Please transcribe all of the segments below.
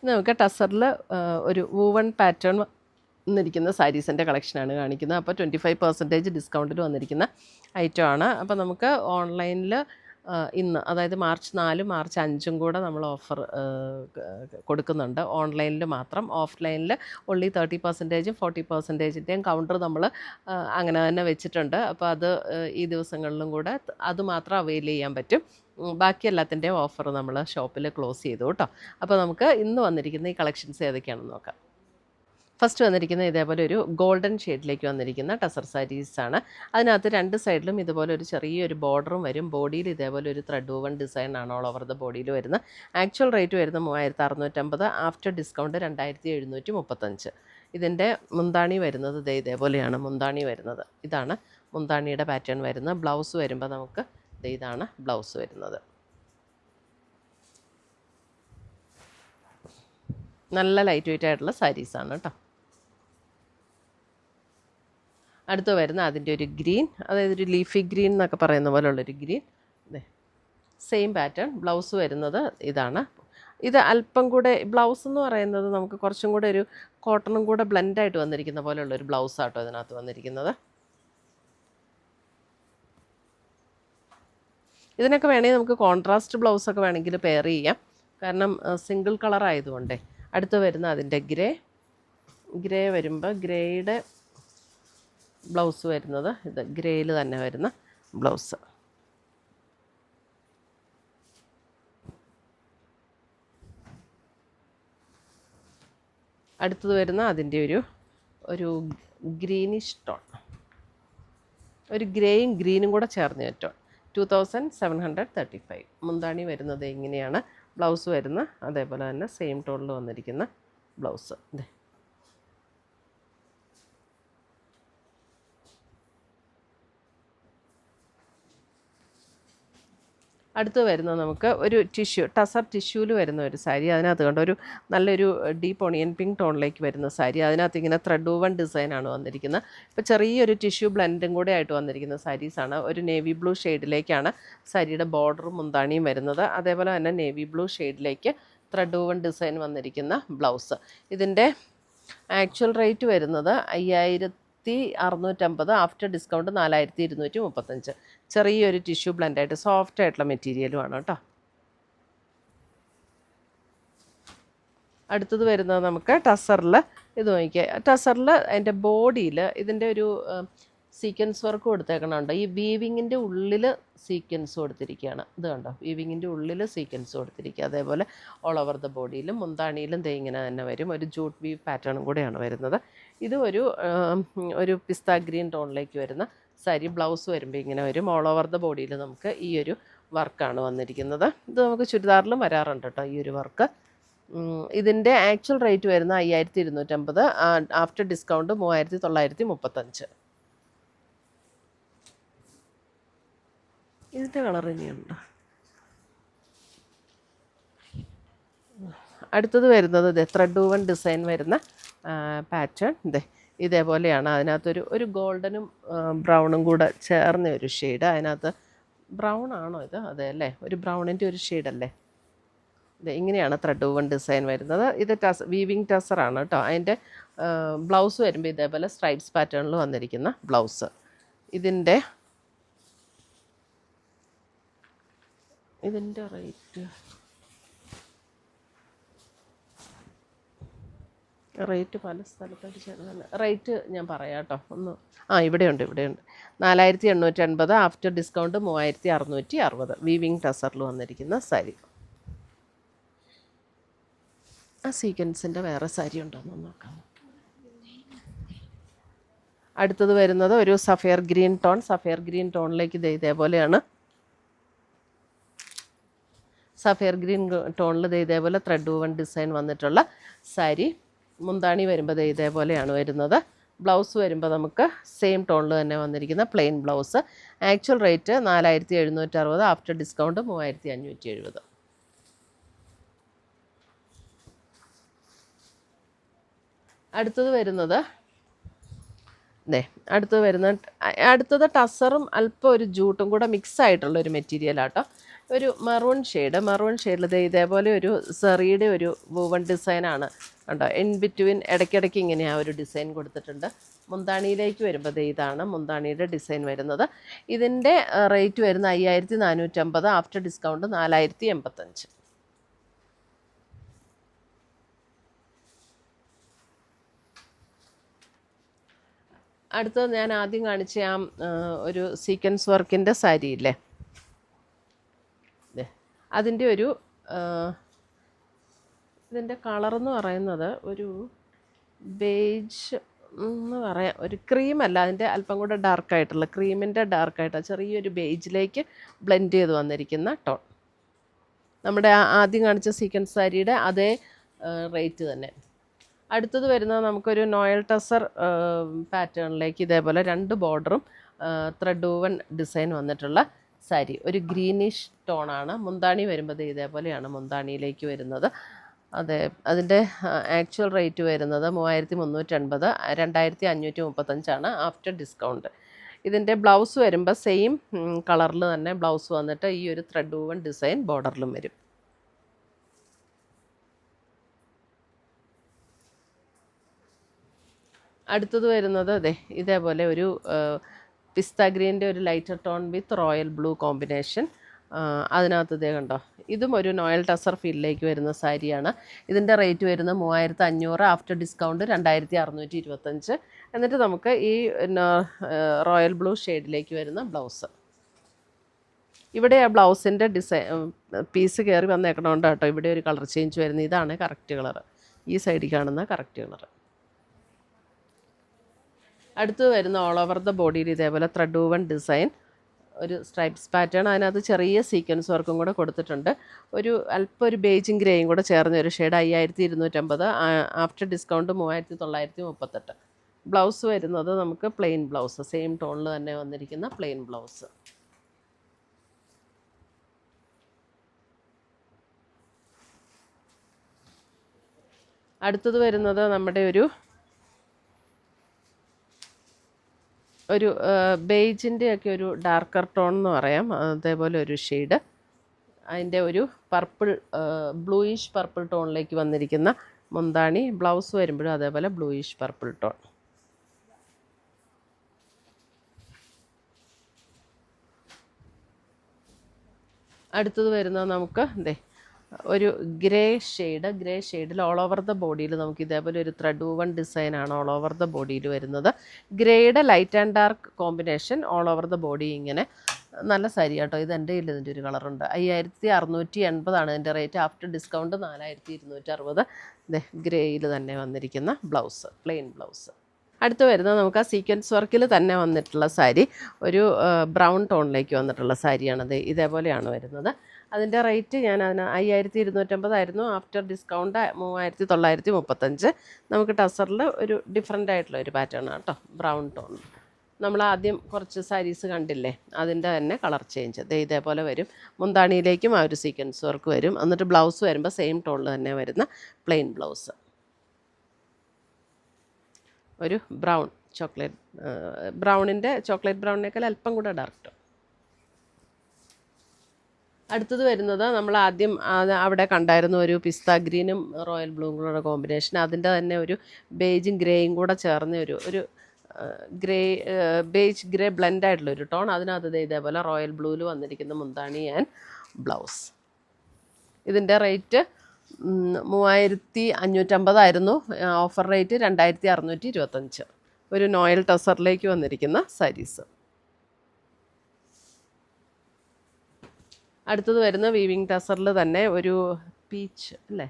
ഇത് നമുക്ക് ടസറിൽ ഒരു വൂവൺ പാറ്റേൺ വന്നിരിക്കുന്ന സാരീസിൻ്റെ കളക്ഷനാണ് കാണിക്കുന്നത്. അപ്പോൾ 25% ഡിസ്കൗണ്ടിൽ വന്നിരിക്കുന്ന ഐറ്റമാണ്. അപ്പോൾ നമുക്ക് ഓൺലൈനിൽ ഇന്ന്, അതായത് മാർച്ച് 4 മാർച്ച് 5 കൂടെ നമ്മൾ ഓഫർ കൊടുക്കുന്നുണ്ട്. ഓൺലൈനിൽ മാത്രം. ഓഫ്ലൈനിൽ ഓൺലി 30%, 40%ൻ്റെയും കൗണ്ടർ നമ്മൾ അങ്ങനെ തന്നെ വെച്ചിട്ടുണ്ട്. അപ്പോൾ അത് ഈ ദിവസങ്ങളിലും കൂടെ അത് മാത്രം അവൈൽ ചെയ്യാൻ പറ്റും. ബാക്കി എല്ലാത്തിൻ്റെയും ഓഫർ നമ്മൾ ഷോപ്പിൽ ക്ലോസ് ചെയ്തു കേട്ടോ. അപ്പോൾ നമുക്ക് ഇന്ന് വന്നിരിക്കുന്ന ഈ കളക്ഷൻസ് ഏതൊക്കെയാണെന്ന് നോക്കാം. ഫസ്റ്റ് വന്നിരിക്കുന്ന ഇതേപോലെ ഒരു ഗോൾഡൻ ഷെയ്ഡിലേക്ക് വന്നിരിക്കുന്ന ടസർ സാരീസാണ്. അതിനകത്ത് രണ്ട് സൈഡിലും ഇതുപോലെ ഒരു ചെറിയൊരു ബോർഡറും വരും. ബോഡിയിൽ ഇതേപോലെ ഒരു ത്രെഡ് വൂവൺ ഡിസൈനാണ് ഓൾ ഓവർ ദ ബോഡിയിൽ വരുന്നത്. ആക്ച്വൽ റേറ്റ് വരുന്നത് 3650, ആഫ്റ്റർ ഡിസ്കൗണ്ട് 2735. ഇതിൻ്റെ മുന്താണി വരുന്നത് ഇതേപോലെയാണ് മുന്താണി വരുന്നത്. ഇതാണ് മുന്താണിയുടെ പാറ്റേൺ വരുന്നത്. ബ്ലൗസ് വരുമ്പോൾ നമുക്ക് ഇതാണ് ബ്ലൗസ് വരുന്നത്. നല്ല ലൈറ്റ് വെയിറ്റ് ആയിട്ടുള്ള സാരീസാണ് കേട്ടോ. അടുത്ത് വരുന്ന അതിൻ്റെ ഒരു ഗ്രീൻ, അതായത് ഒരു ലീഫി ഗ്രീൻ എന്നൊക്കെ പറയുന്ന പോലുള്ളൊരു ഗ്രീൻ. Same pattern. ബ്ലൗസ് വരുന്നത് ഇതാണ്. ഇത് അല്പം കൂടെ ബ്ലൗസ് എന്ന് പറയുന്നത് നമുക്ക് കുറച്ചും കൂടെ ഒരു കോട്ടണും കൂടെ ബ്ലെൻഡായിട്ട് വന്നിരിക്കുന്ന പോലെയുള്ളൊരു ബ്ലൗസാട്ടോ ഇതിനകത്ത് വന്നിരിക്കുന്നത്. ഇതിനൊക്കെ വേണമെങ്കിൽ നമുക്ക് കോൺട്രാസ്റ്റ് ബ്ലൗസൊക്കെ വേണമെങ്കിൽ പെയർ ചെയ്യാം, കാരണം സിംഗിൾ കളർ ആയതുകൊണ്ടേ. അടുത്ത് വരുന്ന അതിൻ്റെ ഗ്രേ വരുമ്പോൾ ഗ്രേയുടെ ബ്ലൗസ് വരുന്നത് ഇത് ഗ്രേയിൽ തന്നെ വരുന്ന ബ്ലൗസ്. അടുത്തത് വരുന്ന അതിൻ്റെ ഒരു ഗ്രീനിഷ് ടോൺ, ഒരു ഗ്രേയും ഗ്രീനും കൂടെ ചേർന്ന് ടോൺ. 2735. മുന്താണി വരുന്നത് ഇങ്ങനെയാണ്. ബ്ലൗസ് വരുന്ന അതേപോലെ തന്നെ സെയിം ടോണിൽ വന്നിരിക്കുന്ന ബ്ലൗസ്. അടുത്ത് വരുന്നത് നമുക്ക് ഒരു ടസർ ടിഷ്യൂവിൽ വരുന്ന ഒരു സാരി. അതിനകത്ത് കണ്ട ഒരു നല്ലൊരു ഡീപ്പ് ഓണിയൻ പിങ്ക് ടോണിലേക്ക് വരുന്ന സാരി. അതിനകത്ത് ഇങ്ങനെ ത്രെഡ് വൂവൺ ഡിസൈനാണ് വന്നിരിക്കുന്നത്. ഇപ്പോൾ ചെറിയൊരു ടിഷ്യൂ ബ്ലെൻഡും കൂടെ ആയിട്ട് വന്നിരിക്കുന്ന സാരീസാണ്. ഒരു നേവി ബ്ലൂ ഷെയ്ഡിലേക്കാണ് സാരിയുടെ ബോർഡറും മുന്താണിയും വരുന്നത്. അതേപോലെ തന്നെ നേവി ബ്ലൂ ഷെയ്ഡിലേക്ക് ത്രെഡ് വൂവൺ ഡിസൈൻ വന്നിരിക്കുന്ന ബ്ലൗസ്. ഇതിൻ്റെ ആക്ച്വൽ റേറ്റ് വരുന്നത് 5650, ആഫ്റ്റർ ഡിസ്കൗണ്ട് 4235. ചെറിയൊരു ടിഷ്യൂ ബ്ലെൻഡായിട്ട് സോഫ്റ്റ് ആയിട്ടുള്ള മെറ്റീരിയലുമാണ് കേട്ടോ. അടുത്തത് വരുന്നത് നമുക്ക് ടസറിൽ ഇത് നോക്കിയാൽ, ടസറിൽ അതിൻ്റെ ബോഡിയിൽ ഇതിൻ്റെ ഒരു സീക്വൻസ് വർക്ക് കൊടുത്തേക്കണുണ്ട്. ഈ വീവിങ്ങിൻ്റെ ഉള്ളിൽ സീക്വൻസ് കൊടുത്തിരിക്കുകയാണ്. ഇത് കണ്ടോ, വീവിങ്ങിൻ്റെ ഉള്ളിൽ സീക്വൻസ് കൊടുത്തിരിക്കുക. അതേപോലെ ഓൾ ഓവർ ദ ബോഡിയിലും മുന്താണിയിലും ഇങ്ങനെ തന്നെ വരും. ഒരു ജൂട്ട് വീവ് പാറ്റേണും കൂടെയാണ് വരുന്നത്. ഇത് ഒരു പിസ്ത ഗ്രീൻ ടോണിലേക്ക് വരുന്ന സാരി. ബ്ലൗസ് വരുമ്പോൾ ഇങ്ങനെ വരും. ഓൾ ഓവർ ദ ബോഡിയിൽ നമുക്ക് ഈ ഒരു വർക്കാണ് വന്നിരിക്കുന്നത്. ഇത് നമുക്ക് ചുരിദാറിലും വരാറുണ്ട് കേട്ടോ ഈ ഒരു വർക്ക്. ഇതിൻ്റെ ആക്ച്വൽ റേറ്റ് വരുന്ന 5250, ആഫ്റ്റർ ഡിസ്കൗണ്ട് 3935. ഇതിൻ്റെ കളർ ഇനിയുണ്ട്. അടുത്തത് വരുന്നത് ത്രെഡ് വൂവൺ ഡിസൈൻ വരുന്ന പാറ്റേൺ. ഇതേപോലെയാണ്. അതിനകത്തൊരു ഗോൾഡനും ബ്രൗണും കൂടെ ചേർന്ന ഒരു ഷെയ്ഡ്. അതിനകത്ത് ബ്രൗൺ ആണോ ഇത്? അതെ അല്ലേ, ഒരു ബ്രൗണിൻ്റെ ഒരു ഷെയ്ഡല്ലേ. ഇങ്ങനെയാണ് ത്രെഡ് വൂവൺ ഡിസൈൻ വരുന്നത്. ഇത് വീവിങ് ടസറാണ് കേട്ടോ. അതിൻ്റെ ബ്ലൗസ് വരുമ്പോൾ ഇതേപോലെ സ്ട്രൈപ്സ് പാറ്റേണിൽ വന്നിരിക്കുന്ന ബ്ലൗസ്. ഇതിൻ്റെ റേറ്റ് പല സ്ഥലത്തായിട്ട് ചേർന്നല്ല. റേറ്റ് ഞാൻ പറയാം കേട്ടോ. ഇവിടെയുണ്ട് 4850, ആഫ്റ്റർ ഡിസ്കൗണ്ട് 3660. വീവിങ് ടസറിൽ വന്നിരിക്കുന്ന സാരി. ആ സീക്വൻസിൻ്റെ വേറെ സാരി ഉണ്ടോയെന്ന് നോക്കാം. അടുത്തത് വരുന്നത് ഒരു sapphire green tone. Sapphire green ടോണിലേക്ക് ഇതേപോലെയാണ്. സഫയർ ഗ്രീൻ ടോണിൽ ഇതേപോലെ ത്രെഡ് വൂവൺ ഡിസൈൻ വന്നിട്ടുള്ള സാരി. മുന്താണി വരുമ്പോൾ ഇതേപോലെയാണ് വരുന്നത്. ബ്ലൗസ് വരുമ്പോൾ നമുക്ക് സെയിം ടോണിൽ തന്നെ വന്നിരിക്കുന്ന plain blouse. Actual rate 4760, after discount 3570. അടുത്തത് വരുന്നത് ദേ അടുത്തത് വരുന്ന അടുത്തത് ടസറും അല്പം ഒരു ജൂട്ടും കൂടെ മിക്സ് ആയിട്ടുള്ള ഒരു മെറ്റീരിയലാട്ടോ. ഒരു മെറൂൺ ഷെയ്ഡിൽ ഇതേപോലെ ഒരു സെറിയുടെ ഒരു വൂവൺ ഡിസൈനാണ് കണ്ടോ. ഇൻ ബിറ്റ്വീൻ ഇടയ്ക്കിടയ്ക്ക് ഇങ്ങനെ ആ ഒരു ഡിസൈൻ കൊടുത്തിട്ടുണ്ട്. മുന്താണിയിലേക്ക് വരുമ്പോൾ ഇതാണ് മുന്താണിയുടെ ഡിസൈൻ വരുന്നത്. ഇതിൻ്റെ റേറ്റ് വരുന്ന 5450, ആഫ്റ്റർ ഡിസ്കൗണ്ട് 4085. അടുത്തത് ഞാൻ ആദ്യം കാണിച്ച ഒരു സീക്വൻസ് വർക്കിൻ്റെ സാരി ഇല്ലേ, അതിൻ്റെ ഒരു ഇതിൻ്റെ കളറെന്ന് പറയുന്നത് ഒരു ബേജ് എന്ന് പറയാം, ഒരു ക്രീമല്ല, അതിൻ്റെ അല്പം കൂടെ ഡാർക്കായിട്ടുള്ള ക്രീമിൻ്റെ ഡാർക്കായിട്ട് ചെറിയൊരു ബേജിലേക്ക് ബ്ലെൻഡ് ചെയ്ത് വന്നിരിക്കുന്ന ടോൺ. നമ്മുടെ ആദ്യം കാണിച്ച സീക്വൻസ് സാരിയുടെ അതേ റേറ്റ് തന്നെ. അടുത്തത് വരുന്നത് നമുക്കൊരു നോയൽ ടസർ പാറ്റേണിലേക്ക് ഇതേപോലെ 2 ബോർഡറും ത്രെഡ് വൂവൺ ഡിസൈൻ വന്നിട്ടുള്ള സാരി. ഒരു ഗ്രീനിഷ് ടോണാണ്. മുന്താണി വരുമ്പോൾ ഇതേപോലെയാണ് മുന്താണിയിലേക്ക് വരുന്നത്. അതെ, അതിൻ്റെ ആക്ച്വൽ റേറ്റ് വരുന്നത് 3380, 2535 ആഫ്റ്റർ ഡിസ്കൗണ്ട്. ഇതിൻ്റെ ബ്ലൗസ് വരുമ്പോൾ സെയിം കളറിൽ തന്നെ ബ്ലൗസ് വന്നിട്ട് ഈ ഒരു ത്രെഡ് വൂവൺ ഡിസൈൻ ബോർഡറിലും വരും. അടുത്തത് വരുന്നത് ഇതേപോലെ ഒരു പിസ്ത ഗ്രീൻ്റെ ഒരു ലൈറ്റർ ടോൺ വിത്ത് റോയൽ ബ്ലൂ കോമ്പിനേഷൻ. അതിനകത്ത് കണ്ടോ, ഇതും ഒരു നോയൽ ടസർ ഫീൽഡിലേക്ക് വരുന്ന സാരിയാണ്. ഇതിൻ്റെ റേറ്റ് വരുന്നത് 3500, ആഫ്റ്റർ ഡിസ്കൗണ്ട് 2625. എന്നിട്ട് നമുക്ക് ഈ റോയൽ ബ്ലൂ ഷെയ്ഡിലേക്ക് വരുന്ന ബ്ലൗസ്. ഇവിടെ ആ ബ്ലൗസിൻ്റെ പീസ് കയറി വന്നേക്കണോണ്ട് കേട്ടോ ഇവിടെ ഒരു കളർ ചേഞ്ച് വരുന്നത്. ഇതാണ് കറക്റ്റ് കളർ, ഈ സൈഡിൽ കാണുന്ന കറക്റ്റ് കളർ. അടുത്ത് വരുന്ന ഓൾ ഓവർ ദ ബോഡിയിൽ ഇതേപോലെ ത്രെഡ് വൂവൺ ഡിസൈൻ, ഒരു സ്ട്രൈപ്സ് പാറ്റേൺ, അതിനകത്ത് ചെറിയ സീക്വൻസ് വർക്കും കൂടെ കൊടുത്തിട്ടുണ്ട്. അല്പം ഒരു ബേജും ഗ്രേയും കൂടെ ചേർന്ന ഒരു ഷെയ്ഡ് 5250, ആഫ്റ്റർ ഡിസ്കൗണ്ട് 3938. ബ്ലൗസ് വരുന്നത് നമുക്ക് പ്ലെയിൻ ബ്ലൗസ്, സെയിം ടോണിൽ തന്നെ വന്നിരിക്കുന്ന പ്ലെയിൻ ബ്ലൗസ്. അടുത്തത് വരുന്നത് നമ്മുടെ ഒരു ബേജിൻ്റെയൊക്കെ ഒരു ഡാർക്കർ ടോൺ എന്ന് പറയാം, അതേപോലെ ഒരു ഷെയ്ഡ്. അതിൻ്റെ ഒരു പർപ്പിൾ, ബ്ലൂയിഷ് പർപ്പിൾ ടോണിലേക്ക് വന്നിരിക്കുന്ന മുന്താണി. ബ്ലൗസ് വരുമ്പോഴും അതേപോലെ ബ്ലൂയിഷ് പർപ്പിൾ ടോൺ. അടുത്തത് വരുന്നത് നമുക്ക് ഒരു ഗ്രേ ഷെയ്ഡിൽ ഓൾ ഓവർ ദ ബോഡിയിൽ നമുക്ക് ഇതേപോലെ ഒരു ത്രെഡ് വൂവൺ ഡിസൈനാണ് ഓൾ ഓവർ ദ ബോഡിയിൽ വരുന്നത്. ഗ്രേയുടെ light and dark combination all over the body. ഇങ്ങനെ നല്ല സാരി കേട്ടോ. ഇത് എൻ്റെ കയ്യിൽ ഇതിൻ്റെ ഒരു കളറുണ്ട്. 5680 ഇതിൻ്റെ റേറ്റ്. After discount 4260. ഗ്രേയിൽ തന്നെ വന്നിരിക്കുന്ന ബ്ലൗസ്, പ്ലെയിൻ ബ്ലൗസ്. അടുത്ത് വരുന്നത് നമുക്ക് ആ സീക്വൻസ് വർക്കിൽ തന്നെ വന്നിട്ടുള്ള സാരി, ഒരു ബ്രൗൺ ടോണിലേക്ക് വന്നിട്ടുള്ള സാരിയാണത്. ഇതേപോലെയാണ് വരുന്നത്. അതിൻ്റെ റേറ്റ് ഞാൻ 5250 ആയിരുന്നു. After discount 3935. നമുക്ക് ടസറിൽ ഒരു ഡിഫറെൻ്റ് ആയിട്ടുള്ള ഒരു പാറ്റേൺ കേട്ടോ, ബ്രൗൺ ടോൺ. നമ്മൾ ആദ്യം കുറച്ച് സാരീസ് കണ്ടില്ലേ, അതിൻ്റെ തന്നെ കളർ ചേഞ്ച് ഇതേപോലെ വരും. മുന്താണിയിലേക്കും ആ ഒരു സീക്വൻസ് വർക്ക് വരും. എന്നിട്ട് ബ്ലൗസ് വരുമ്പോൾ സെയിം ടോണിൽ തന്നെ വരുന്ന പ്ലെയിൻ ബ്ലൗസ്. ഒരു ബ്രൗൺ ചോക്ലേറ്റ് ബ്രൗണിനേക്കാൾ അല്പം കൂടെ ഡാർക്ക് ടോൺ. അടുത്തത് വരുന്നത് നമ്മൾ ആദ്യം അവിടെ കണ്ടായിരുന്നു ഒരു പിസ്ത ഗ്രീനും റോയൽ ബ്ലൂവും കൂടെ കോമ്പിനേഷൻ. അതിൻ്റെ തന്നെ ഒരു ബേജും ഗ്രേയും കൂടെ ചേർന്ന ഒരു ബേജ് ഗ്രേ ബ്ലെൻഡ് ആയിട്ടുള്ള ഒരു ടോൺ. അതിനകത്ത് ഇതേപോലെ റോയൽ ബ്ലൂവിൽ വന്നിരിക്കുന്ന മുന്താണി ആൻഡ് ബ്ലൗസ്. ഇതിൻ്റെ റേറ്റ് 3550 ആയിരുന്നു. Offer rate 2625. ഒരു നോയൽ ടസറിലേക്ക് വന്നിരിക്കുന്ന സാരീസ്. അടുത്തത് വരുന്ന വീവിങ് ടസറിൽ തന്നെ ഒരു പീച്ച് അല്ലേ,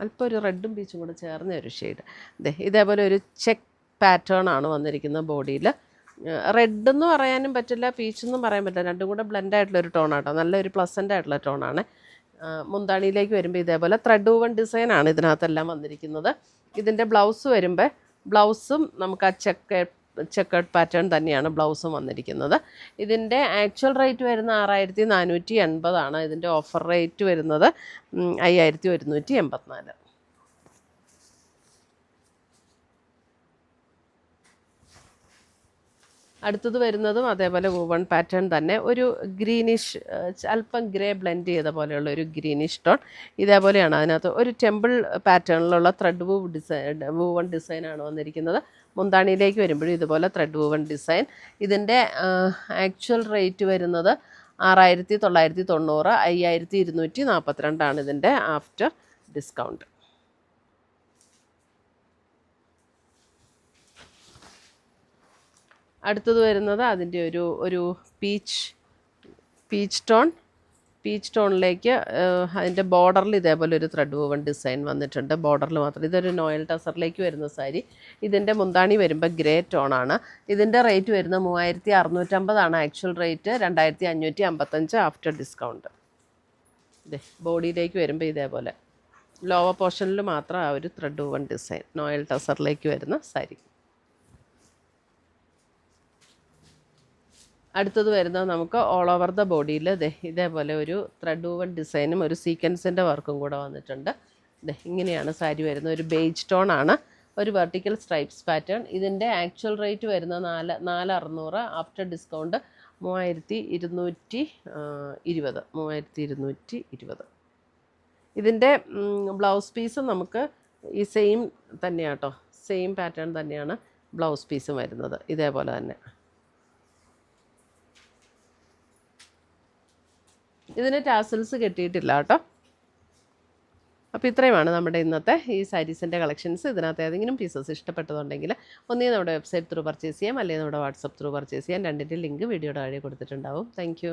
അല്പം ഒരു റെഡും പീച്ചും കൂടെ ചേർന്ന ഒരു ഷെയ്ഡ്. ഇതേപോലെ ഒരു ചെക്ക് പാറ്റേൺ ആണ് വന്നിരിക്കുന്ന ബോഡിയിൽ. റെഡ് എന്ന് പറയാനും പറ്റില്ല, പീച്ചെന്നും പറയാൻ പറ്റില്ല, രണ്ടും കൂടെ ബ്ലെൻഡ് ആയിട്ടുള്ളൊരു ടോണാട്ടോ. നല്ലൊരു പ്ലസൻ്റ് ആയിട്ടുള്ള ടോണാണ്. മുന്താണിയിലേക്ക് വരുമ്പോൾ ഇതേപോലെ ത്രെഡ് വൂവൺ ഡിസൈനാണ് ഇതിനകത്തെല്ലാം വന്നിരിക്കുന്നത്. ഇതിൻ്റെ ബ്ലൗസ് വരുമ്പോൾ ബ്ലൗസും നമുക്ക് ആ ചെക്കേർഡ് പാറ്റേൺ തന്നെയാണ് ബ്ലൗസും വന്നിരിക്കുന്നത്. ഇതിൻ്റെ ആക്ച്വൽ റേറ്റ് വരുന്ന 6480. ഇതിൻ്റെ ഓഫർ റേറ്റ് വരുന്നത് 5184. അടുത്തത് വരുന്നതും അതേപോലെ വൂവൺ പാറ്റേൺ തന്നെ ഒരു ഗ്രീനിഷ് അല്പം ഗ്രേ ബ്ലെൻഡ് ചെയ്ത പോലെയുള്ള ഒരു ഗ്രീനിഷ് ടോൺ. ഇതേപോലെയാണ് അതിനകത്ത് ഒരു ടെമ്പിൾ പാറ്റേണിലുള്ള ത്രെഡ് വൂവൺ ഡിസൈനാണ് വന്നിരിക്കുന്നത്. മുന്താണിയിലേക്ക് വരുമ്പോഴും ഇതുപോലെ ത്രെഡ് വൂവൺ ഡിസൈൻ. ഇതിൻ്റെ ആക്ച്വൽ റേറ്റ് വരുന്നത് 6990, 5242 ഇതിൻ്റെ ആഫ്റ്റർ ഡിസ്കൗണ്ട്. അടുത്തത് വരുന്നത് അതിൻ്റെ ഒരു പീച്ച് ടോണിലേക്ക് അതിൻ്റെ ബോർഡറിൽ ഇതേപോലെ ഒരു ത്രെഡ് വൂവൺ ഡിസൈൻ വന്നിട്ടുണ്ട്. ബോർഡറിൽ മാത്രം. ഇതൊരു നോയൽ ടസറിലേക്ക് വരുന്ന സാരി. ഇതിൻ്റെ മുന്താണി വരുമ്പോൾ ഗ്രേ ടോണാണ്. ഇതിൻ്റെ റേറ്റ് വരുന്നത് 3650 ആക്ച്വൽ റേറ്റ്, 2555 ആഫ്റ്റർ ഡിസ്കൗണ്ട്. ഇതേ ബോഡിയിലേക്ക് വരുമ്പോൾ ഇതേപോലെ ലോവർ പോർഷനിൽ മാത്രം ആ ഒരു ത്രെഡ് വൂവൺ ഡിസൈൻ നോയൽ ടസറിലേക്ക് വരുന്ന സാരി. അടുത്തത് വരുന്നത് നമുക്ക് ഓൾ ഓവർ ദ ബോഡിയിൽ ഇതേപോലെ ഒരു ത്രെഡ് വൂവൺ ഡിസൈനും ഒരു സീക്വൻസിൻ്റെ വർക്കും കൂടെ വന്നിട്ടുണ്ട്. ഇങ്ങനെയാണ് സാരി വരുന്നത്. ഒരു ബേജ് ടോൺ ആണ്, ഒരു വെർട്ടിക്കൽ സ്ട്രൈപ്സ് പാറ്റേൺ. ഇതിൻ്റെ ആക്ച്വൽ റേറ്റ് വരുന്നത് 4600, ആഫ്റ്റർ ഡിസ്കൗണ്ട് 3220. ഇതിൻ്റെ ബ്ലൗസ് പീസ് നമുക്ക് ഈ സെയിം തന്നെയാണ് കേട്ടോ, സെയിം പാറ്റേൺ തന്നെയാണ് ബ്ലൗസ് പീസും വരുന്നത് ഇതേപോലെ തന്നെ. ഇതിന് ടാസൽസ് കെട്ടിയിട്ടില്ല കേട്ടോ. അപ്പോൾ ഇത്രയുമാണ് നമ്മുടെ ഇന്നത്തെ ഈ സാരീസിൻ്റെ കളക്ഷൻസ്. ഇതിനകത്ത് ഏതെങ്കിലും പീസസ് ഇഷ്ടപ്പെട്ടതുണ്ടെങ്കിൽ ഒന്നേ നമ്മുടെ വെബ്സൈറ്റ് ത്രൂ പർച്ചേസ് ചെയ്യാം, അല്ലെങ്കിൽ നമ്മുടെ വാട്സപ്പ് ത്രൂ പർച്ചേസ് ചെയ്യാം. രണ്ടിൻ്റെ ലിങ്ക് വീഡിയോയുടെ താഴെ കൊടുത്തിട്ടുണ്ടാവും. താങ്ക്